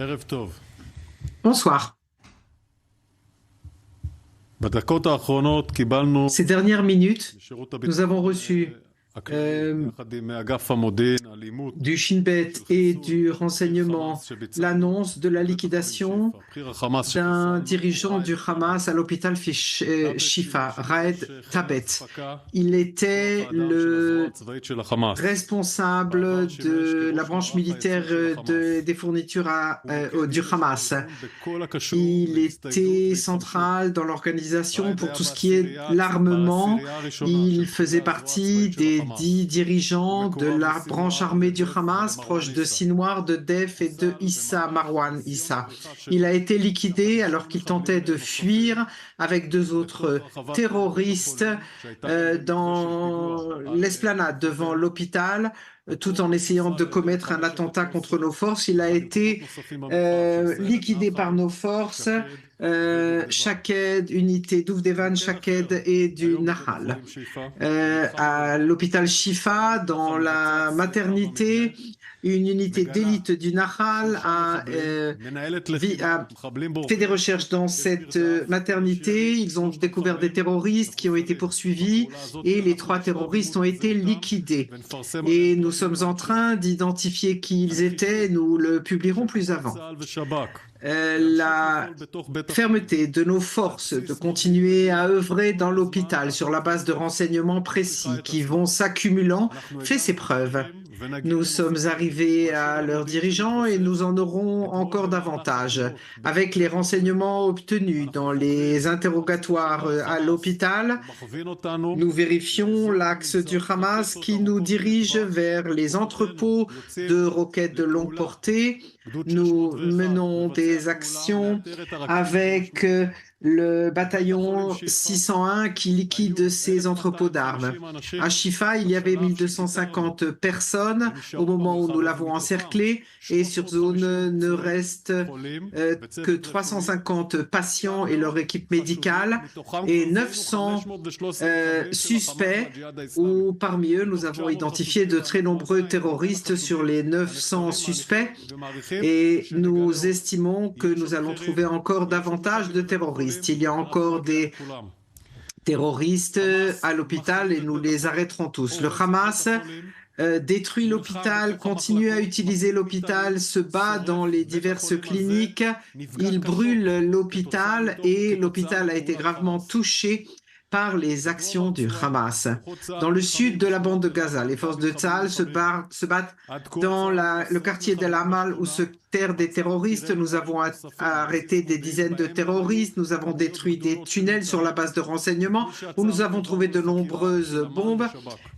ערב טוב. Bonsoir. בדקות האחרונות קיבלנו Ces dernières minutes, משירות nous avons reçu הכללי, euh, יחד עם אגף המודיעין, אלימות du Shin Bet et du renseignement l'annonce de la liquidation d'un dirigeant du Hamas à l'hôpital Shifa, Raed Tabet. Il était le responsable de la branche militaire des fournitures du Hamas. Il était central dans l'organisation pour tout ce qui est l'armement. Il faisait partie des 10 dirigeants de la branche armée du Hamas, proche de Sinwar, de Def et de Marwan Issa. Il a été liquidé alors qu'il tentait de fuir avec 2 autres terroristes dans l'esplanade devant l'hôpital, tout en essayant de commettre un attentat contre nos forces. Il a été liquidé par nos forces, Shaked, unité d'Ouvdevan, Shaked et du Nahal. À l'hôpital Shifa, dans la maternité, une unité d'élite du Nahal a fait des recherches dans cette maternité. Ils ont découvert des terroristes qui ont été poursuivis et les 3 terroristes ont été liquidés. Et nous sommes en train d'identifier qui ils étaient. Nous le publierons plus avant. La fermeté de nos forces de continuer à œuvrer dans l'hôpital sur la base de renseignements précis qui vont s'accumulant fait ses preuves. Nous sommes arrivés à leurs dirigeants et nous en aurons encore davantage. Avec les renseignements obtenus dans les interrogatoires à l'hôpital, nous vérifions l'axe du Hamas qui nous dirige vers les entrepôts de roquettes de longue portée. Nous menons des actions avec le bataillon 601 qui liquide ces entrepôts d'armes. À Shifa, il y avait 1250 personnes au moment où nous l'avons encerclé et sur zone ne reste que 350 patients et leur équipe médicale et 900 suspects où parmi eux nous avons identifié de très nombreux terroristes sur les 900 suspects et nous estimons que nous allons trouver encore davantage de terroristes. Il y a encore des terroristes à l'hôpital et nous les arrêterons tous. Le Hamas détruit l'hôpital, continue à utiliser l'hôpital, se bat dans les diverses cliniques, il brûle l'hôpital et l'hôpital a été gravement touché par les actions du Hamas. Dans le sud de la bande de Gaza, les forces de Tzahal se battent dans le quartier d'El Amal où se terrent des terroristes. Nous avons arrêté des dizaines de terroristes, nous avons détruit des tunnels sur la base de renseignements où nous avons trouvé de nombreuses bombes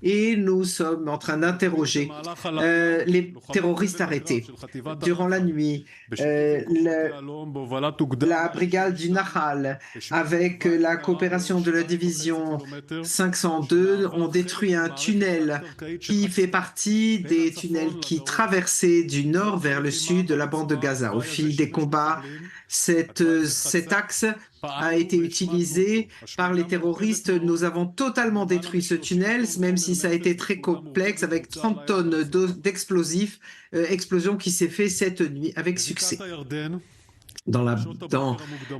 et nous sommes en train d'interroger les terroristes arrêtés. Durant la nuit, la brigade du Nahal, avec la coopération de la division 502, ont détruit un tunnel qui fait partie des tunnels qui traversaient du nord vers le sud de la bande de Gaza. Au fil des combats, cet axe a été utilisé par les terroristes. Nous avons totalement détruit ce tunnel, même si ça a été très complexe, avec 30 tonnes d'explosifs, explosion qui s'est fait cette nuit avec succès. Dans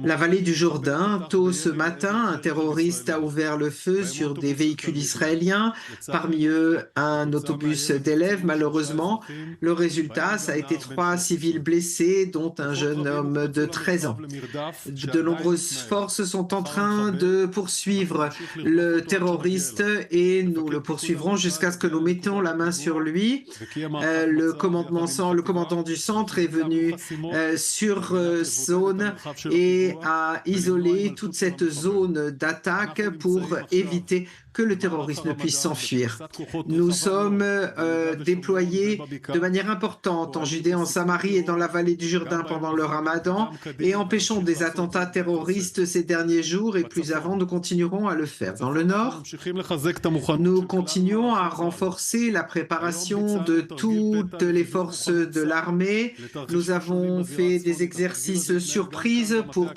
la vallée du Jourdain, tôt ce matin, un terroriste a ouvert le feu sur des véhicules israéliens, parmi eux un autobus d'élèves. Malheureusement, le résultat, ça a été 3 civils blessés, dont un jeune homme de 13 ans. De nombreuses forces sont en train de poursuivre le terroriste et nous le poursuivrons jusqu'à ce que nous mettions la main sur lui. Le commandant du centre est venu sur zone et à isoler toute cette zone d'attaque pour éviter que le terroriste ne puisse s'enfuir. Nous sommes déployés de manière importante en Judée, en Samarie et dans la vallée du Jourdain pendant le Ramadan et empêchons des attentats terroristes ces derniers jours et plus avant, nous continuerons à le faire. Dans le nord, nous continuons à renforcer la préparation de toutes les forces de l'armée. Nous avons fait des exercices surprises pour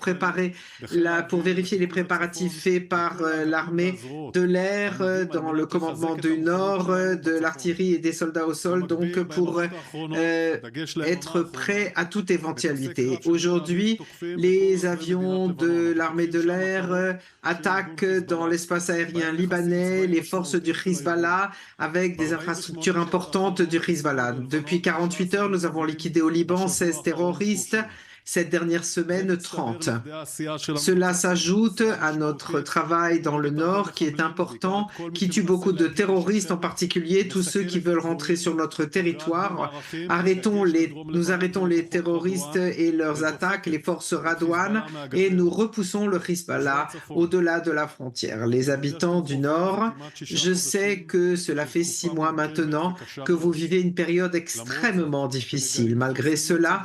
vérifier les préparatifs faits par l'armée de l'air mer, dans le commandement du Nord, de l'artillerie et des soldats au sol, donc pour être prêt à toute éventualité. Aujourd'hui, les avions de l'armée de l'air attaquent dans l'espace aérien libanais les forces du Hezbollah avec des infrastructures importantes du Hezbollah. Depuis 48 heures, nous avons liquidé au Liban 16 terroristes. Cette dernière semaine, 30. Cela s'ajoute à notre travail dans le Nord qui est important, qui tue beaucoup de terroristes, en particulier tous ceux qui veulent rentrer sur notre territoire. Nous arrêtons les terroristes et leurs attaques, les forces Radouane, et nous repoussons le Hezbollah au-delà de la frontière. Les habitants du Nord, je sais que cela fait 6 mois maintenant que vous vivez une période extrêmement difficile. Malgré cela,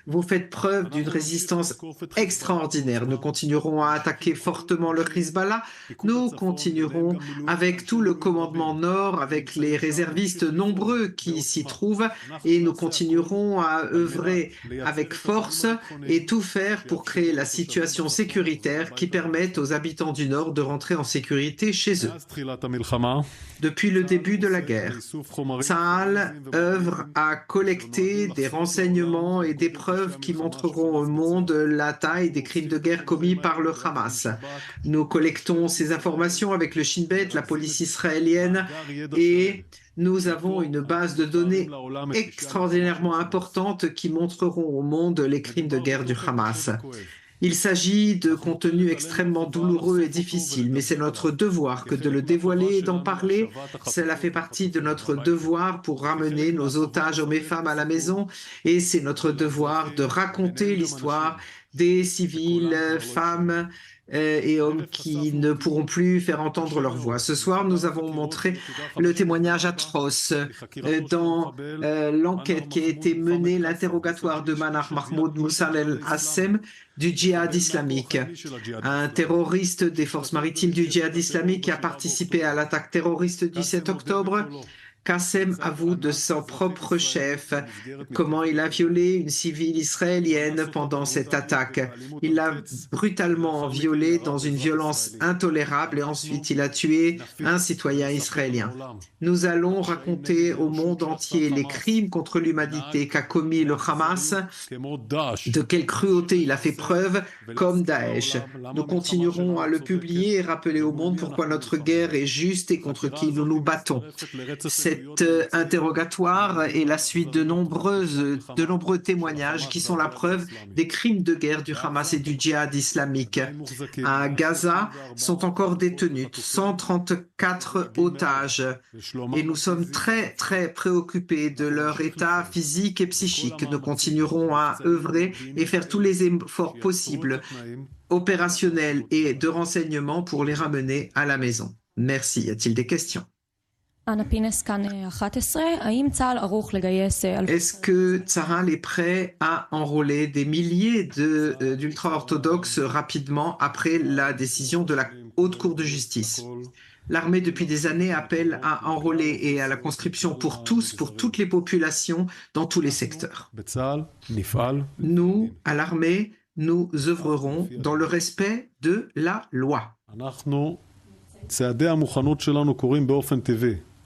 vous faites preuve d'une résistance extraordinaire. Nous continuerons à attaquer fortement le Hezbollah. Nous continuerons avec tout le commandement Nord, avec les réservistes nombreux qui s'y trouvent, et nous continuerons à œuvrer avec force et tout faire pour créer la situation sécuritaire qui permette aux habitants du Nord de rentrer en sécurité chez eux. Depuis le début de la guerre, Tsahal œuvre à collecter des renseignements et des preuves qui montreront au monde la taille des crimes de guerre commis par le Hamas. Nous collectons ces informations avec le Shin Bet, la police israélienne, et nous avons une base de données extraordinairement importante qui montreront au monde les crimes de guerre du Hamas. Il s'agit de contenu extrêmement douloureux et difficile, mais c'est notre devoir que de le dévoiler et d'en parler. Cela fait partie de notre devoir pour ramener nos otages, hommes et femmes, à la maison, et c'est notre devoir de raconter l'histoire des civils, femmes et hommes qui ne pourront plus faire entendre leur voix. Ce soir, nous avons montré le témoignage atroce dans l'enquête qui a été menée, l'interrogatoire de Manar Mahmoud Moussal El-Hassem du djihad islamique, un terroriste des forces maritimes du djihad islamique qui a participé à l'attaque terroriste du 7 octobre. Qassem avoue de son propre chef comment il a violé une civile israélienne pendant cette attaque. Il l'a brutalement violée dans une violence intolérable et ensuite il a tué un citoyen israélien. Nous allons raconter au monde entier les crimes contre l'humanité qu'a commis le Hamas, de quelle cruauté il a fait preuve, comme Daesh. Nous continuerons à le publier et rappeler au monde pourquoi notre guerre est juste et contre qui nous nous battons. Cet interrogatoire est la suite de nombreux témoignages qui sont la preuve des crimes de guerre du Hamas et du djihad islamique. À Gaza sont encore détenus 134 otages et nous sommes très très préoccupés de leur état physique et psychique. Nous continuerons à œuvrer et faire tous les efforts possibles, opérationnels et de renseignement pour les ramener à la maison. Merci. Y a-t-il des questions? Est-ce que Tsahal est prêt à enrôler des milliers d'ultra-orthodoxes rapidement après la décision de la Haute Cour de justice? L'armée, depuis des années, appelle à enrôler et à la conscription pour tous, pour toutes les populations, dans tous les secteurs. Nous, à l'armée, nous œuvrerons dans le respect de la loi.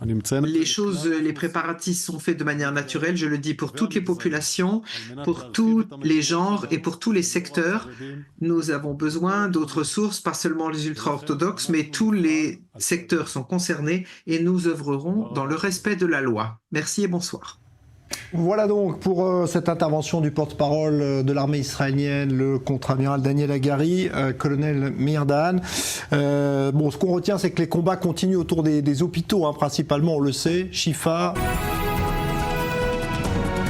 Les préparatifs sont faits de manière naturelle, je le dis pour toutes les populations, pour tous les genres et pour tous les secteurs. Nous avons besoin d'autres sources, pas seulement les ultra-orthodoxes, mais tous les secteurs sont concernés et nous œuvrerons dans le respect de la loi. Merci et bonsoir. Voilà donc pour cette intervention du porte-parole de l'armée israélienne, le contre-amiral Daniel Hagari, colonel Meir Dahan. Ce qu'on retient, c'est que les combats continuent autour des hôpitaux, principalement, on le sait, Shifa.